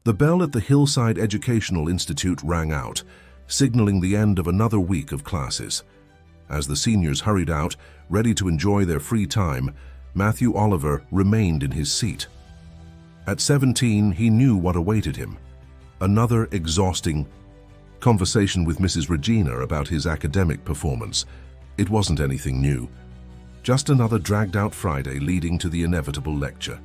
The bell at the Hillside Educational Institute rang out, signaling the end of another week of classes. As the seniors hurried out, ready to enjoy their free time, Matthew Oliver remained in his seat. At 17, he knew what awaited him. Another exhausting conversation with Mrs. Regina about his academic performance. It wasn't anything new. Just another dragged-out Friday leading to the inevitable lecture.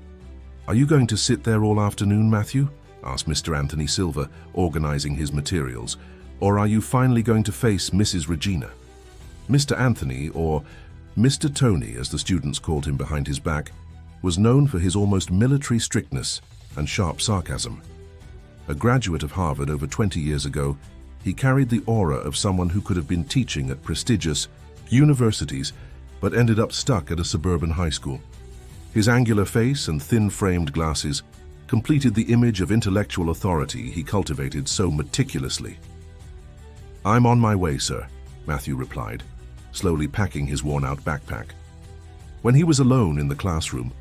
"Are you going to sit there all afternoon, Matthew?" asked Mr. Anthony Silver, organizing his materials. "Or are you finally going to face Mrs. Regina?" Mr. Anthony, or Mr. Tony, as the students called him behind his back, was known for his almost military strictness and sharp sarcasm. A graduate of Harvard over 20 years ago, he carried the aura of someone who could have been teaching at prestigious universities but ended up stuck at a suburban high school. His angular face and thin-framed glasses completed the image of intellectual authority he cultivated so meticulously. "I'm on my way, sir," Matthew replied, slowly packing his worn-out backpack. When he was alone in the classroom,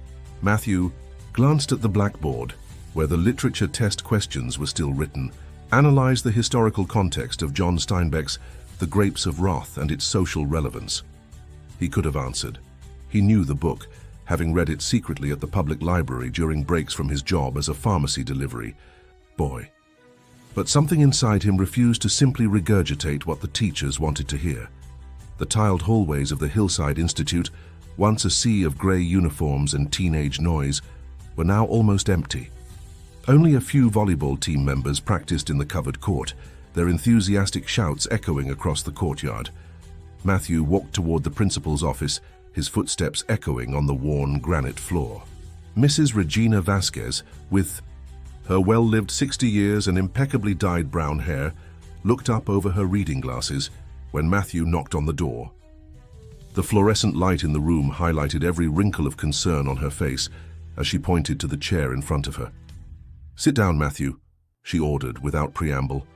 Matthew glanced at the blackboard, where the literature test questions were still written, analyzed the historical context of John Steinbeck's The Grapes of Wrath and its social relevance. He could have answered. He knew the book, having read it secretly at the public library during breaks from his job as a pharmacy delivery boy. But something inside him refused to simply regurgitate what the teachers wanted to hear. The tiled hallways of the Hillside Institute, once a sea of gray uniforms and teenage noise, were now almost empty. Only a few volleyball team members practiced in the covered court, their enthusiastic shouts echoing across the courtyard. Matthew walked toward the principal's office, his footsteps echoing on the worn granite floor. Mrs. Regina Vasquez, with her well-lived 60 years and impeccably dyed brown hair, looked up over her reading glasses when Matthew knocked on the door. The fluorescent light in the room highlighted every wrinkle of concern on her face as she pointed to the chair in front of her. "Sit down, Matthew," she ordered without preamble.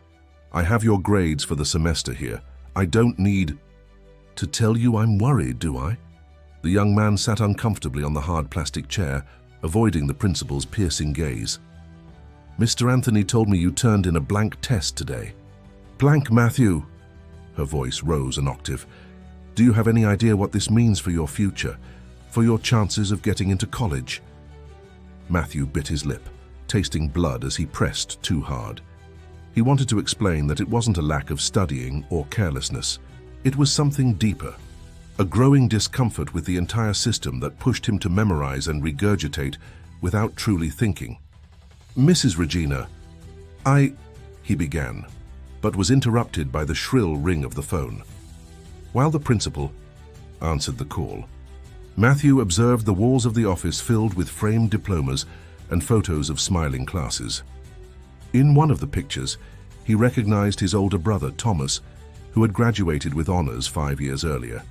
"I have your grades for the semester here. I don't need to tell you I'm worried, do I?" The young man sat uncomfortably on the hard plastic chair, avoiding the principal's piercing gaze. "Mr. Anthony told me you turned in a blank test today." "Blank, Matthew?" Her voice rose an octave. "Do you have any idea what this means for your future, for your chances of getting into college?" Matthew bit his lip, tasting blood as he pressed too hard. He wanted to explain that it wasn't a lack of studying or carelessness. It was something deeper, a growing discomfort with the entire system that pushed him to memorize and regurgitate without truly thinking. "Mrs. Regina, he began, but was interrupted by the shrill ring of the phone. While the principal answered the call, Matthew observed the walls of the office filled with framed diplomas and photos of smiling classes. In one of the pictures, he recognized his older brother, Thomas, who had graduated with honors 5 years earlier.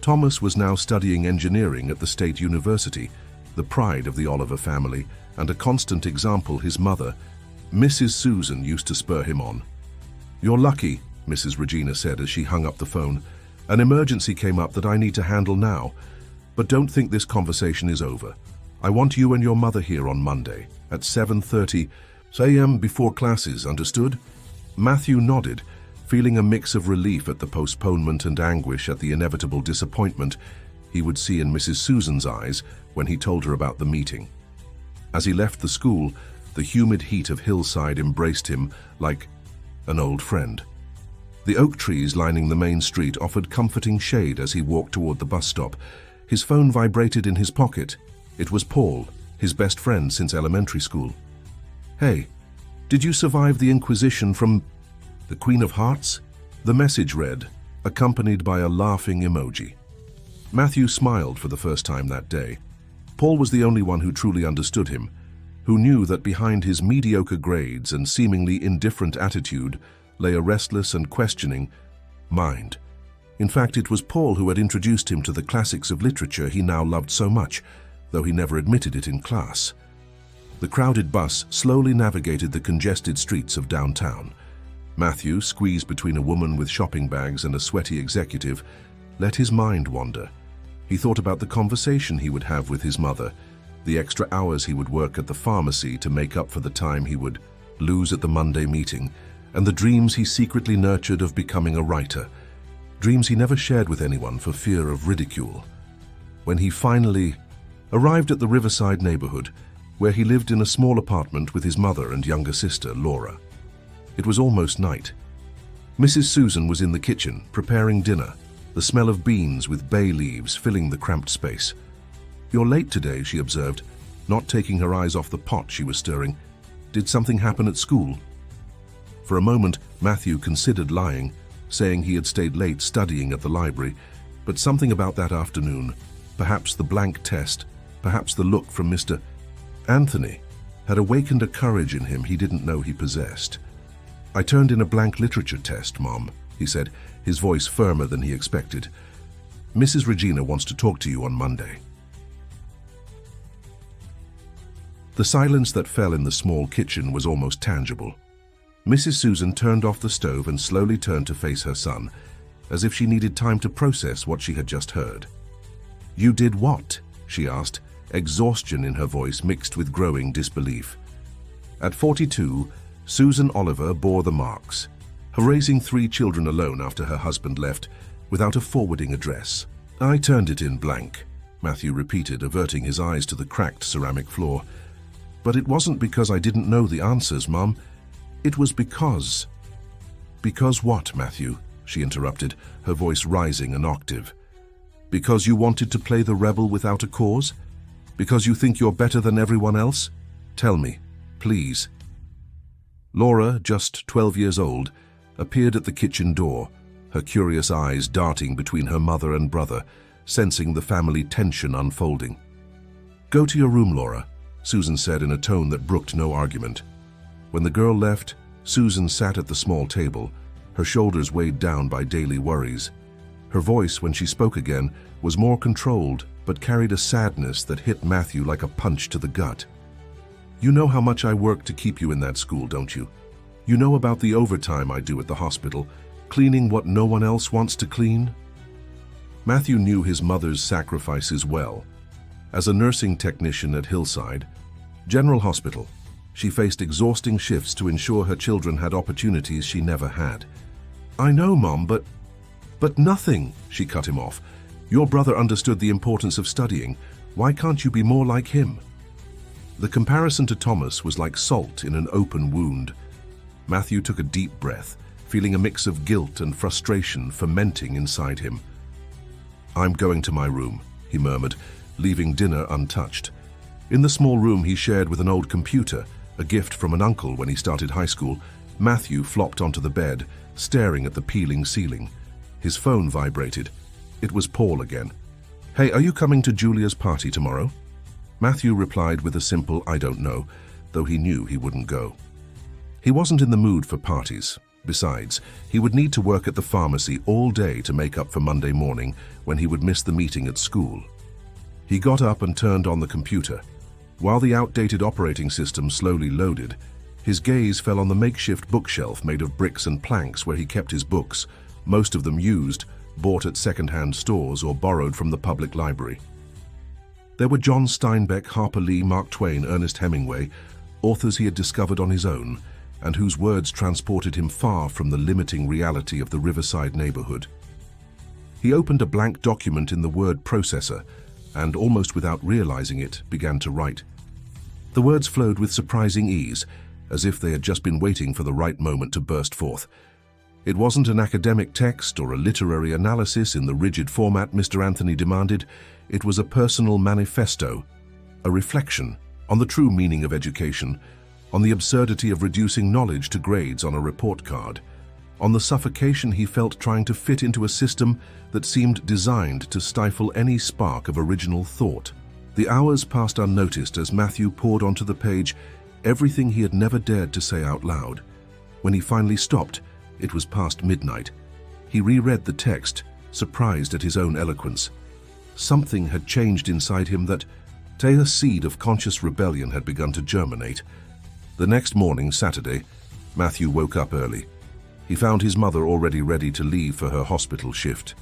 Thomas was now studying engineering at the State University, the pride of the Oliver family, and a constant example his mother, Mrs. Susan, used to spur him on. "You're lucky," Mrs. Regina said as she hung up the phone. "An emergency came up that I need to handle now. But don't think this conversation is over. I want you and your mother here on Monday at 7:30 a.m. before classes, understood?" Matthew nodded, feeling a mix of relief at the postponement and anguish at the inevitable disappointment he would see in Mrs. Susan's eyes when he told her about the meeting. As he left the school, the humid heat of Hillside embraced him like an old friend. The oak trees lining the main street offered comforting shade as he walked toward the bus stop. His phone vibrated in his pocket. It was Paul, his best friend since elementary school. "Hey, did you survive the Inquisition from the Queen of Hearts?" The message read, accompanied by a laughing emoji. Matthew smiled for the first time that day. Paul was the only one who truly understood him, who knew that behind his mediocre grades and seemingly indifferent attitude lay a restless and questioning mind. In fact, it was Paul who had introduced him to the classics of literature he now loved so much, though he never admitted it in class. The crowded bus slowly navigated the congested streets of downtown. Matthew, squeezed between a woman with shopping bags and a sweaty executive, let his mind wander. He thought about the conversation he would have with his mother, the extra hours he would work at the pharmacy to make up for the time he would lose at the Monday meeting, and the dreams he secretly nurtured of becoming a writer, dreams he never shared with anyone for fear of ridicule. When he finally arrived at the Riverside neighborhood, where he lived in a small apartment with his mother and younger sister, Laura. It was almost night. Mrs. Susan was in the kitchen, preparing dinner, the smell of beans with bay leaves filling the cramped space. "You're late today," she observed, not taking her eyes off the pot she was stirring. "Did something happen at school?" For a moment, Matthew considered lying, saying he had stayed late studying at the library, but something about that afternoon, perhaps the blank test, perhaps the look from Mr. Anthony, had awakened a courage in him he didn't know he possessed. "I turned in a blank literature test, Mom," he said, his voice firmer than he expected. "Mrs. Regina wants to talk to you on Monday." The silence that fell in the small kitchen was almost tangible. Mrs. Susan turned off the stove and slowly turned to face her son, as if she needed time to process what she had just heard. "You did what?" she asked, exhaustion in her voice mixed with growing disbelief. At 42, Susan Oliver bore the marks, raising 3 children alone after her husband left, without a forwarding address. "I turned it in blank," Matthew repeated, averting his eyes to the cracked ceramic floor. "But it wasn't because I didn't know the answers, Mom. It was because—" "Because what, Matthew?" she interrupted, her voice rising an octave. "Because you wanted to play the rebel without a cause? Because you think you're better than everyone else? Tell me, please." Laura, just 12 years old, appeared at the kitchen door, her curious eyes darting between her mother and brother, sensing the family tension unfolding. "Go to your room, Laura," Susan said in a tone that brooked no argument. When the girl left, Susan sat at the small table, her shoulders weighed down by daily worries. Her voice, when she spoke again, was more controlled, but carried a sadness that hit Matthew like a punch to the gut. "You know how much I work to keep you in that school, don't you? You know about the overtime I do at the hospital, cleaning what no one else wants to clean?" Matthew knew his mother's sacrifices well. As a nursing technician at Hillside General Hospital, she faced exhausting shifts to ensure her children had opportunities she never had. "I know, Mom, but nothing," she cut him off. "Your brother understood the importance of studying. Why can't you be more like him?" The comparison to Thomas was like salt in an open wound. Matthew took a deep breath, feeling a mix of guilt and frustration fermenting inside him. "I'm going to my room," he murmured, leaving dinner untouched. In the small room he shared with an old computer, a gift from an uncle when he started high school, Matthew flopped onto the bed, staring at the peeling ceiling. His phone vibrated. It was Paul again. "Hey, are you coming to Julia's party tomorrow?" Matthew replied with a simple "I don't know," though he knew he wouldn't go. He wasn't in the mood for parties. Besides, he would need to work at the pharmacy all day to make up for Monday morning when he would miss the meeting at school. He got up and turned on the computer. While the outdated operating system slowly loaded, his gaze fell on the makeshift bookshelf made of bricks and planks where he kept his books, most of them used, bought at second-hand stores or borrowed from the public library. There were John Steinbeck, Harper Lee, Mark Twain, Ernest Hemingway, authors he had discovered on his own, and whose words transported him far from the limiting reality of the Riverside neighborhood. He opened a blank document in the word processor, and almost without realizing it, began to write. The words flowed with surprising ease, as if they had just been waiting for the right moment to burst forth. It wasn't an academic text or a literary analysis in the rigid format Mr. Anthony demanded. It was a personal manifesto, a reflection on the true meaning of education, on the absurdity of reducing knowledge to grades on a report card, on the suffocation he felt trying to fit into a system that seemed designed to stifle any spark of original thought. The hours passed unnoticed as Matthew poured onto the page everything he had never dared to say out loud. When he finally stopped, it was past midnight. He reread the text, surprised at his own eloquence. Something had changed inside him that a seed of conscious rebellion had begun to germinate. The next morning, Saturday, Matthew woke up early. He found his mother already ready to leave for her hospital shift.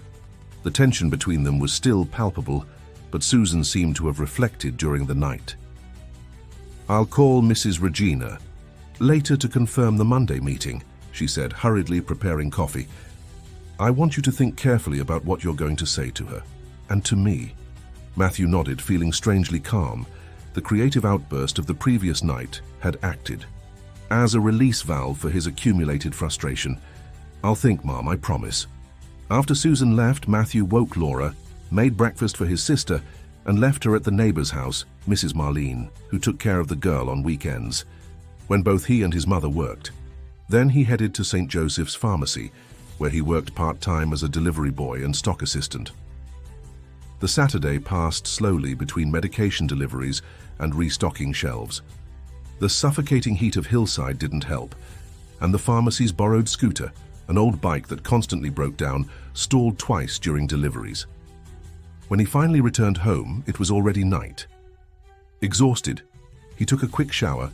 The tension between them was still palpable, but Susan seemed to have reflected during the night. "I'll call Mrs. Regina later to confirm the Monday meeting," she said, hurriedly preparing coffee. "I want you to think carefully about what you're going to say to her. And to me." Matthew nodded, feeling strangely calm. The creative outburst of the previous night had acted as a release valve for his accumulated frustration. "I'll think, Mom, I promise." After Susan left, Matthew woke Laura, made breakfast for his sister, and left her at the neighbor's house, Mrs. Marlene, who took care of the girl on weekends, when both he and his mother worked. Then he headed to St. Joseph's Pharmacy, where he worked part-time as a delivery boy and stock assistant. The Saturday passed slowly between medication deliveries and restocking shelves. The suffocating heat of Hillside didn't help, and the pharmacy's borrowed scooter, an old bike that constantly broke down, stalled twice during deliveries. When he finally returned home, it was already night. Exhausted, he took a quick shower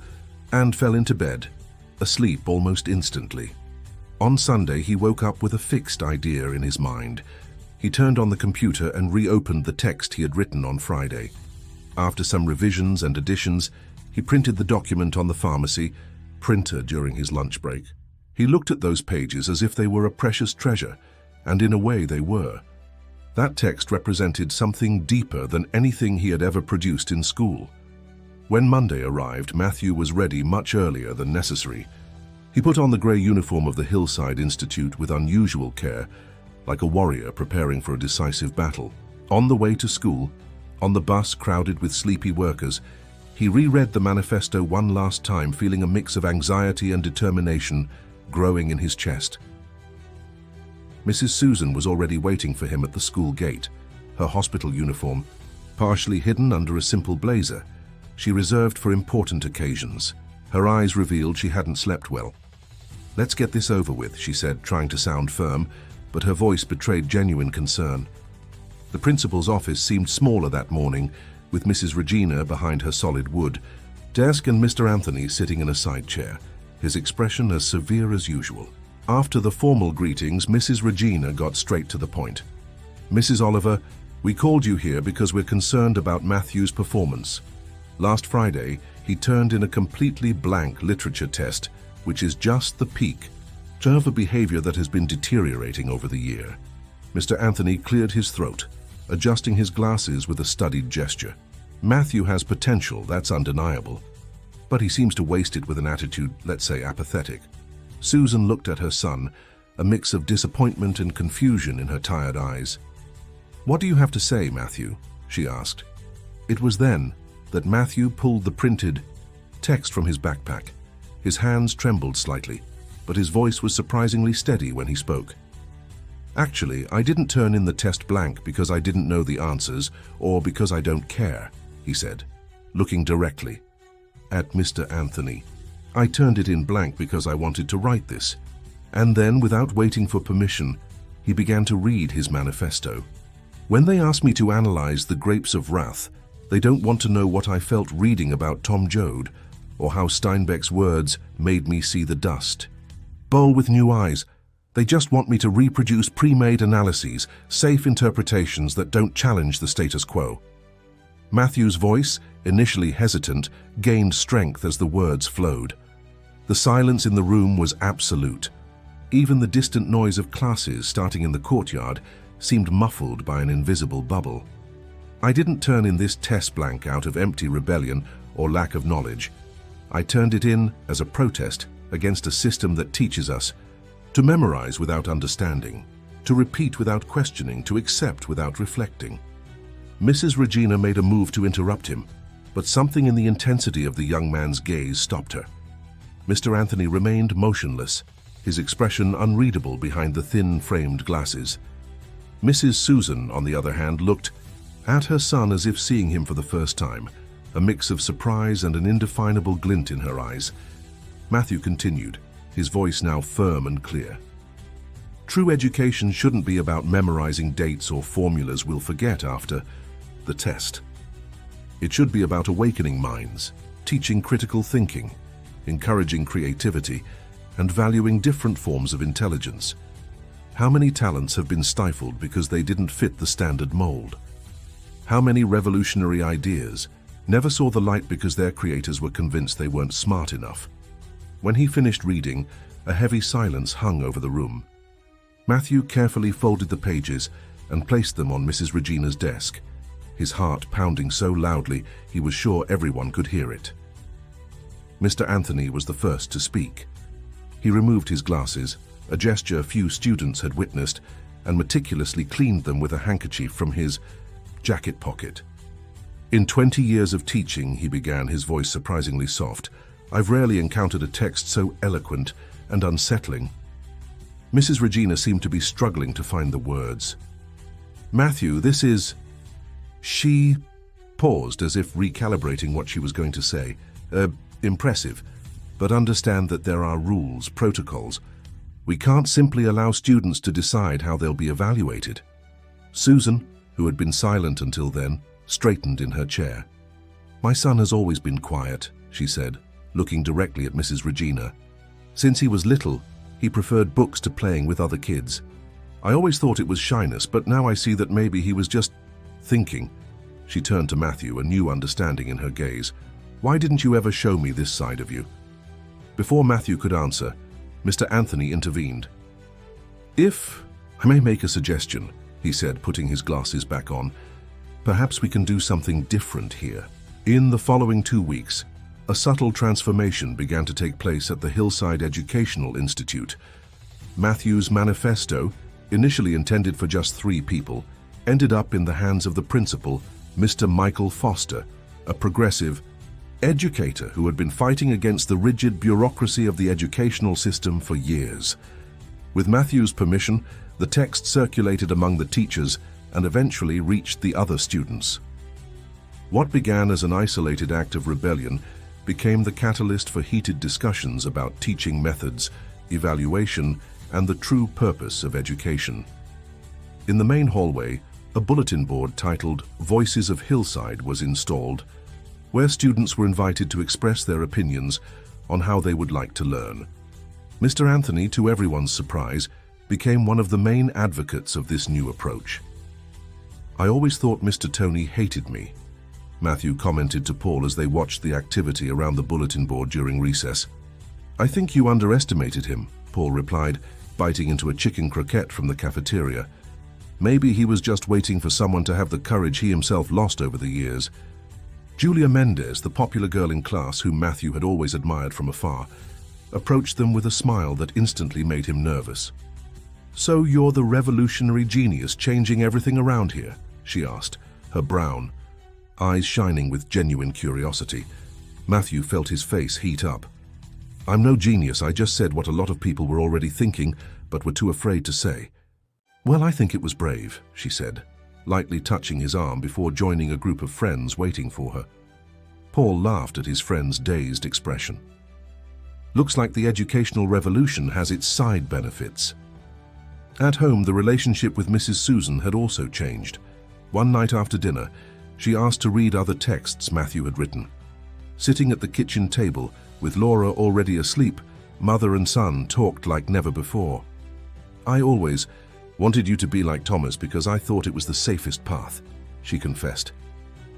and fell into bed, asleep almost instantly. On Sunday, he woke up with a fixed idea in his mind. He turned on the computer and reopened the text he had written on Friday. After some revisions and additions, he printed the document on the pharmacy printer during his lunch break. He looked at those pages as if they were a precious treasure, and in a way they were. That text represented something deeper than anything he had ever produced in school. When Monday arrived, Matthew was ready much earlier than necessary. He put on the grey uniform of the Hillside Institute with unusual care, like a warrior preparing for a decisive battle. On the way to school, on the bus crowded with sleepy workers, he reread the manifesto one last time, feeling a mix of anxiety and determination growing in his chest. Mrs. Susan was already waiting for him at the school gate, her hospital uniform partially hidden under a simple blazer she reserved for important occasions. Her eyes revealed she hadn't slept well. "Let's get this over with," she said, trying to sound firm, but her voice betrayed genuine concern. The principal's office seemed smaller that morning, with Mrs. Regina behind her solid wood desk and Mr. Anthony sitting in a side chair, his expression as severe as usual. After the formal greetings, Mrs. Regina got straight to the point. "Mrs. Oliver, we called you here because we're concerned about Matthew's performance. Last Friday, he turned in a completely blank literature test, which is just the peak of a behavior that has been deteriorating over the year." Mr. Anthony cleared his throat, adjusting his glasses with a studied gesture. "Matthew has potential, that's undeniable, but he seems to waste it with an attitude, let's say, apathetic." Susan looked at her son, a mix of disappointment and confusion in her tired eyes. "What do you have to say, Matthew?" she asked. It was then that Matthew pulled the printed text from his backpack. His hands trembled slightly, but his voice was surprisingly steady when he spoke. "Actually, I didn't turn in the test blank because I didn't know the answers or because I don't care," he said, looking directly at Mr. Anthony. "I turned it in blank because I wanted to write this." And then, without waiting for permission, he began to read his manifesto. "When they ask me to analyze the grapes of wrath, they don't want to know what I felt reading about Tom Joad, or how Steinbeck's words made me see the dust bowl with new eyes. They just want me to reproduce pre-made analyses, safe interpretations that don't challenge the status quo." Matthew's voice, initially hesitant, gained strength as the words flowed. The silence in the room was absolute. Even the distant noise of classes starting in the courtyard seemed muffled by an invisible bubble. "I didn't turn in this test blank out of empty rebellion or lack of knowledge. I turned it in as a protest against a system that teaches us to memorize without understanding, to repeat without questioning, to accept without reflecting." Mrs. Regina made a move to interrupt him, but something in the intensity of the young man's gaze stopped her. Mr. Anthony remained motionless, his expression unreadable behind the thin-framed glasses. Mrs. Susan, on the other hand, looked at her son as if seeing him for the first time, a mix of surprise and an indefinable glint in her eyes. Matthew continued, his voice now firm and clear. "True education shouldn't be about memorizing dates or formulas we'll forget after the test. It should be about awakening minds, teaching critical thinking, encouraging creativity, and valuing different forms of intelligence. How many talents have been stifled because they didn't fit the standard mold? How many revolutionary ideas never saw the light because their creators were convinced they weren't smart enough? When he finished reading, a heavy silence hung over the room. Matthew carefully folded the pages and placed them on Mrs. Regina's desk, his heart pounding so loudly he was sure everyone could hear it. Mr. Anthony was the first to speak. He removed his glasses, a gesture few students had witnessed, and meticulously cleaned them with a handkerchief from his jacket pocket. "In 20 years of teaching," he began, his voice surprisingly soft, "I've rarely encountered a text so eloquent and unsettling." Mrs. Regina seemed to be struggling to find the words. "Matthew, this is..." She paused as if recalibrating what she was going to say. Impressive, but understand that there are rules, protocols. We can't simply allow students to decide how they'll be evaluated." Susan, who had been silent until then, straightened in her chair. "My son has always been quiet," she said, looking directly at Mrs. Regina. "Since he was little, he preferred books to playing with other kids. I always thought it was shyness, but now I see that maybe he was just thinking." She turned to Matthew, a new understanding in her gaze. "Why didn't you ever show me this side of you?" Before Matthew could answer, Mr. Anthony intervened. "If I may make a suggestion," he said, putting his glasses back on, "perhaps we can do something different here." In the following 2 weeks, a subtle transformation began to take place at the Hillside Educational Institute. Matthew's manifesto, initially intended for just 3 people, ended up in the hands of the principal, Mr. Michael Foster, a progressive educator who had been fighting against the rigid bureaucracy of the educational system for years. With Matthew's permission, the text circulated among the teachers and eventually reached the other students. What began as an isolated act of rebellion became the catalyst for heated discussions about teaching methods, evaluation, and the true purpose of education. In the main hallway, a bulletin board titled "Voices of Hillside" was installed, where students were invited to express their opinions on how they would like to learn. Mr. Anthony, to everyone's surprise, became one of the main advocates of this new approach. "I always thought Mr. Tony hated me," Matthew commented to Paul as they watched the activity around the bulletin board during recess. "I think you underestimated him," Paul replied, biting into a chicken croquette from the cafeteria. "Maybe he was just waiting for someone to have the courage he himself lost over the years." Julia Mendez, the popular girl in class whom Matthew had always admired from afar, approached them with a smile that instantly made him nervous. "So you're the revolutionary genius changing everything around here?" she asked, her brown eyes shining with genuine curiosity. Matthew felt his face heat up. "I'm no genius, I just said what a lot of people were already thinking, but were too afraid to say." "Well, I think it was brave," she said, lightly touching his arm before joining a group of friends waiting for her. Paul laughed at his friend's dazed expression. "Looks like the educational revolution has its side benefits." At home, the relationship with Mrs. Susan had also changed. One night after dinner, she asked to read other texts Matthew had written. Sitting at the kitchen table, with Laura already asleep, mother and son talked like never before. "I always wanted you to be like Thomas because I thought it was the safest path," she confessed.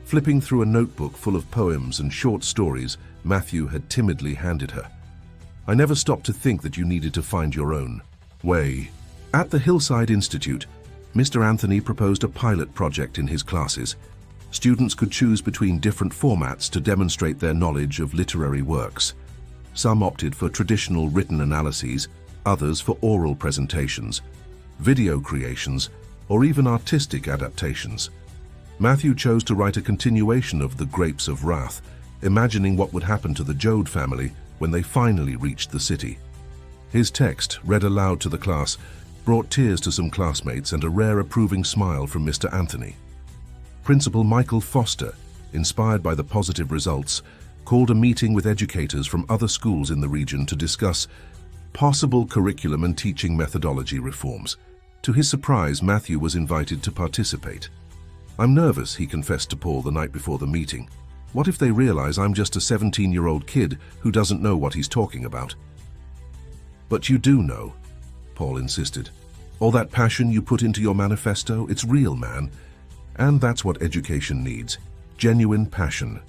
Flipping through a notebook full of poems and short stories Matthew had timidly handed her. "I never stopped to think that you needed to find your own way." At the Hillside Institute, Mr. Anthony proposed a pilot project in his classes. Students could choose between different formats to demonstrate their knowledge of literary works. Some opted for traditional written analyses, others for oral presentations, video creations, or even artistic adaptations. Matthew chose to write a continuation of The Grapes of Wrath, imagining what would happen to the Joad family when they finally reached the city. His text, read aloud to the class, brought tears to some classmates and a rare approving smile from Mr. Anthony. Principal Michael Foster, inspired by the positive results, called a meeting with educators from other schools in the region to discuss possible curriculum and teaching methodology reforms. To his surprise, Matthew was invited to participate. "I'm nervous," he confessed to Paul the night before the meeting. "What if they realize I'm just a 17-year-old kid who doesn't know what he's talking about?" "But you do know," Paul insisted. "All that passion you put into your manifesto, it's real, man. And that's what education needs: genuine passion.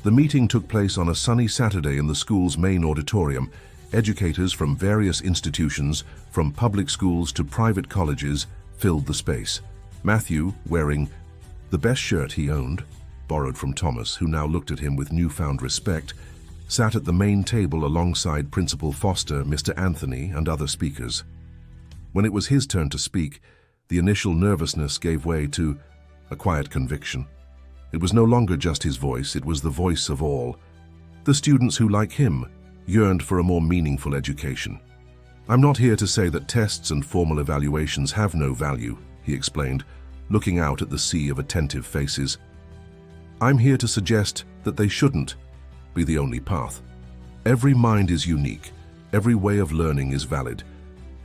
The meeting took place on a sunny Saturday in the school's main auditorium. Educators from various institutions, from public schools to private colleges, filled the space. Matthew, wearing the best shirt he owned, borrowed from Thomas, who now looked at him with newfound respect, sat at the main table alongside Principal Foster, Mr. Anthony, and other speakers. When it was his turn to speak, the initial nervousness gave way to a quiet conviction. It was no longer just his voice, it was the voice of all. The students who, like him, yearned for a more meaningful education. "I'm not here to say that tests and formal evaluations have no value," he explained, looking out at the sea of attentive faces. "I'm here to suggest that they shouldn't be the only path. Every mind is unique, every way of learning is valid.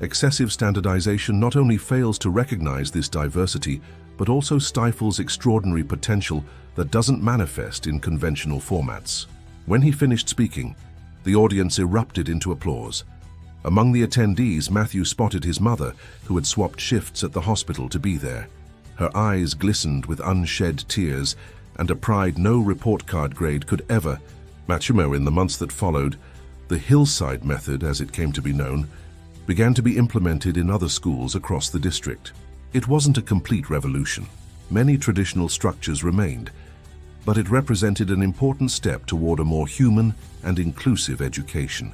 Excessive standardization not only fails to recognize this diversity, but also stifles extraordinary potential that doesn't manifest in conventional formats." When he finished speaking, the audience erupted into applause. Among the attendees, Matthew spotted his mother, who had swapped shifts at the hospital to be there. Her eyes glistened with unshed tears and a pride no report card grade could ever match. In the months that followed, the Hillside Method, as it came to be known, began to be implemented in other schools across the district. It wasn't a complete revolution. Many traditional structures remained, but it represented an important step toward a more human and inclusive education.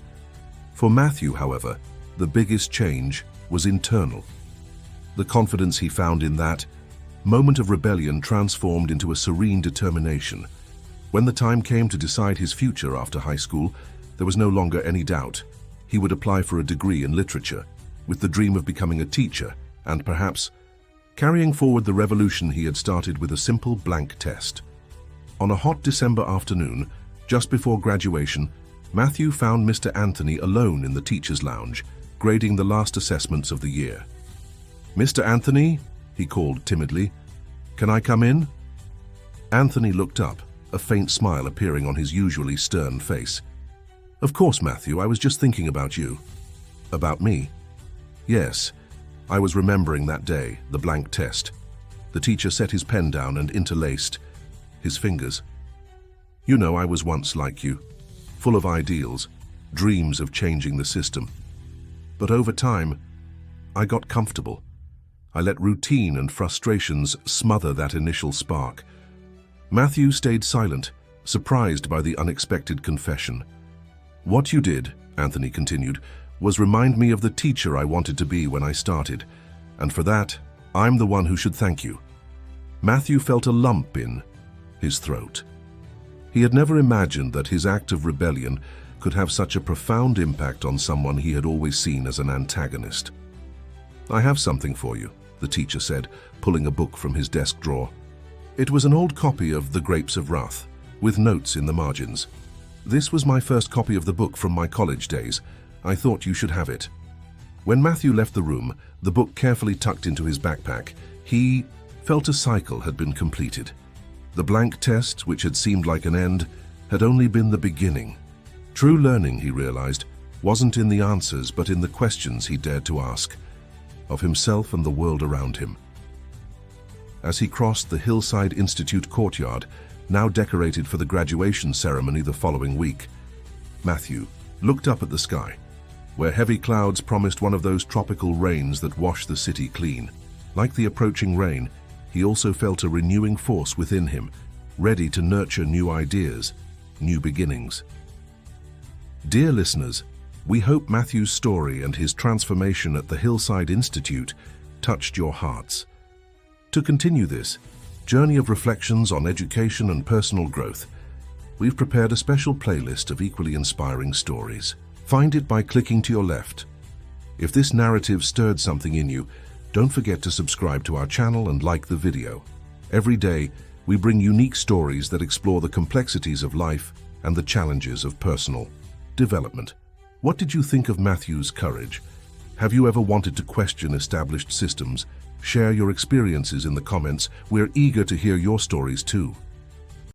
For Matthew, however, the biggest change was internal. The confidence he found in that moment of rebellion transformed into a serene determination. When the time came to decide his future after high school, there was no longer any doubt. He would apply for a degree in literature, with the dream of becoming a teacher and perhaps carrying forward the revolution he had started with a simple blank test. On a hot December afternoon, just before graduation, Matthew found Mr. Anthony alone in the teacher's lounge, grading the last assessments of the year. "Mr. Anthony," he called timidly, "can I come in?" Anthony looked up, a faint smile appearing on his usually stern face. "Of course, Matthew, I was just thinking about you." "About me?" "Yes, I was remembering that day, the blank test." The teacher set his pen down and interlaced his fingers. "You know, I was once like you, full of ideals, dreams of changing the system. But over time, I got comfortable. I let routine and frustrations smother that initial spark." Matthew stayed silent, surprised by the unexpected confession. "What you did," Anthony continued, "was remind me of the teacher I wanted to be when I started, and for that, I'm the one who should thank you." Matthew felt a lump in his throat. He had never imagined that his act of rebellion could have such a profound impact on someone he had always seen as an antagonist. "I have something for you," the teacher said, pulling a book from his desk drawer. It was an old copy of The Grapes of Wrath, with notes in the margins. "This was my first copy of the book from my college days. I thought you should have it." When Matthew left the room, the book carefully tucked into his backpack, he felt a cycle had been completed. The blank test, which had seemed like an end, had only been the beginning. True learning, he realized, wasn't in the answers but in the questions he dared to ask, of himself and the world around him. As he crossed the Hillside Institute courtyard, now decorated for the graduation ceremony the following week, Matthew looked up at the sky, where heavy clouds promised one of those tropical rains that wash the city clean. Like the approaching rain, he also felt a renewing force within him, ready to nurture new ideas, new beginnings. Dear listeners, we hope Matthew's story and his transformation at the Hillside Institute touched your hearts. To continue this journey of reflections on education and personal growth, we've prepared a special playlist of equally inspiring stories. Find it by clicking to your left. If this narrative stirred something in you, don't forget to subscribe to our channel and like the video. Every day, we bring unique stories that explore the complexities of life and the challenges of personal development. What did you think of Matthew's courage? Have you ever wanted to question established systems? Share your experiences in the comments. We're eager to hear your stories too.